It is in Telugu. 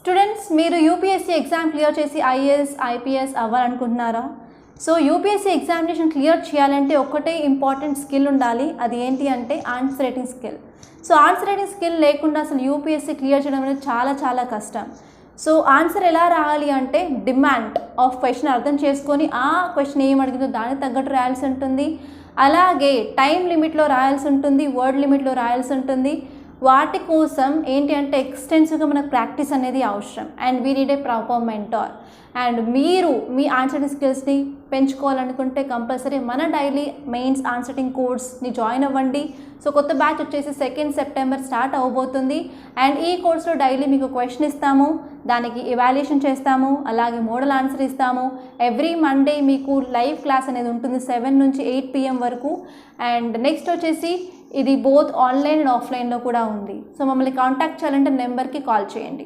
స్టూడెంట్స్, మీరు యూపీఎస్సీ ఎగ్జామ్ క్లియర్ చేసి ఐఏఎస్ ఐపీఎస్ అవ్వాలనుకుంటున్నారా? సో యూపీఎస్సీ ఎగ్జామినేషన్ క్లియర్ చేయాలంటే ఒకటే ఇంపార్టెంట్ స్కిల్ ఉండాలి. అది ఏంటి అంటే answer writing skill. So answer writing skill లేకుండా అసలు యూపీఎస్సీ క్లియర్ చేయడం అనేది చాలా కష్టం. సో ఆన్సర్ ఎలా రావాలి అంటే డిమాండ్ ఆఫ్ క్వశ్చన్ అర్థం చేసుకొని ఆ క్వశ్చన్ ఏం అడిగిందో దానికి తగ్గట్టు రాయాల్సి ఉంటుంది. అలాగే టైం లిమిట్లో రాయాల్సి ఉంటుంది, వర్డ్ లిమిట్లో రాయాల్సి ఉంటుంది. వాటి కోసం ఏంటి అంటే ఎక్స్టెన్సివ్గా మనకు ప్రాక్టీస్ అనేది అవసరం. And we need a proper mentor. And మీరు మీ ఆన్సరింగ్ స్కిల్స్ని పెంచుకోవాలనుకుంటే కంపల్సరీ మన డైలీ మెయిన్స్ ఆన్సరింగ్ కోర్స్ని జాయిన్ అవ్వండి. సో కొత్త బ్యాచ్ వచ్చేసి 2 సెప్టెంబర్ స్టార్ట్ అవ్వబోతుంది. అండ్ ఈ కోర్స్లో డైలీ మీకు క్వశ్చన్ ఇస్తాము, దానికి ఎవాల్యుయేషన్ చేస్తాము, అలాగే మోడల్ ఆన్సర్ ఇస్తాము. ఎవ్రీ మండే మీకు లైవ్ క్లాస్ అనేది ఉంటుంది 7 నుంచి 8 PM వరకు. అండ్ నెక్స్ట్ వచ్చేసి ఇది బోత్ ఆన్లైన్ అండ్ ఆఫ్లైన్లో కూడా ఉంది. సో మమ్మల్ని కాంటాక్ట్ చేయాలంటే నెంబర్కి కాల్ చేయండి.